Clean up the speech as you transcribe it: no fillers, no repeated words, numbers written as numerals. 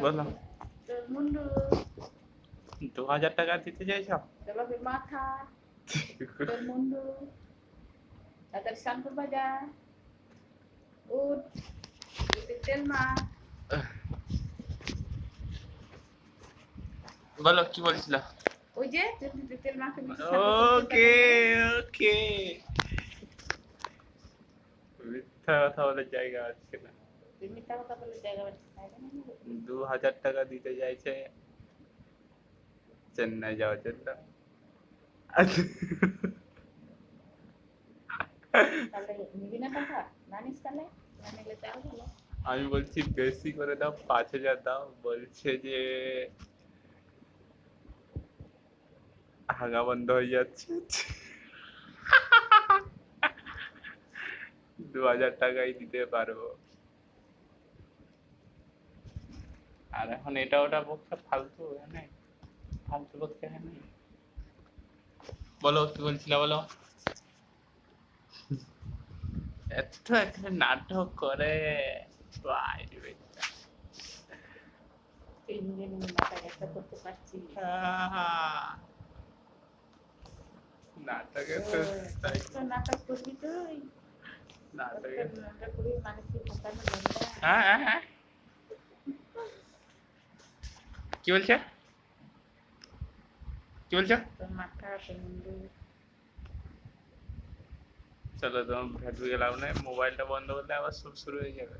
বলো তোর মুন্ডু 2000 টাকা দিতে চাইছো? তোর বাপের মাথা তোর মুন্ডু তাদের শ্যাম্পু বাজা উঠ তেল মা বলো কি বলছিল? ওই যে তেল মাখে ওকে ওকে মিথ্যা কথা বলার জায়গা আছে না। তুই মিথ্যা কথা বলে জায়গা বাড়ছে 2000 টাকা দিতে চাইছে চেন্নাই যাওয়ার জন্য। তাহলে নিবি না টাকা না নিস তাহলে না নিলে তো আরো ভালো আমি বলছি বেশি করে দাও, 5000 দাও। বলছে যে হাগা বন্ধ হয়ে যাচ্ছে। 2000 টাকাই দিতে পারবো। আর এখন এটা ওটা বকছে ফালতু, মানে ফালতু বকছে এখানে। বলো কি বলছিল বলো। এত একটা নাটক করে বাইরে বেটা। তুই নিজে নিজে মাথায় একটা করতে পারছিস নাটকে তো তাই তো নাটক করবি তুই নাটকে নাটক করবি মানুষকে বোকানো গন্ডা হ্যাঁ হ্যাঁ হ্যাঁ কি বলছে কি বলছো? তোর মাথা তোর মুন্ডু চলো তোমার ভেট গেলাম না, মোবাইলটা বন্ধ করলে আবার সব শুরু হয়ে যাবে।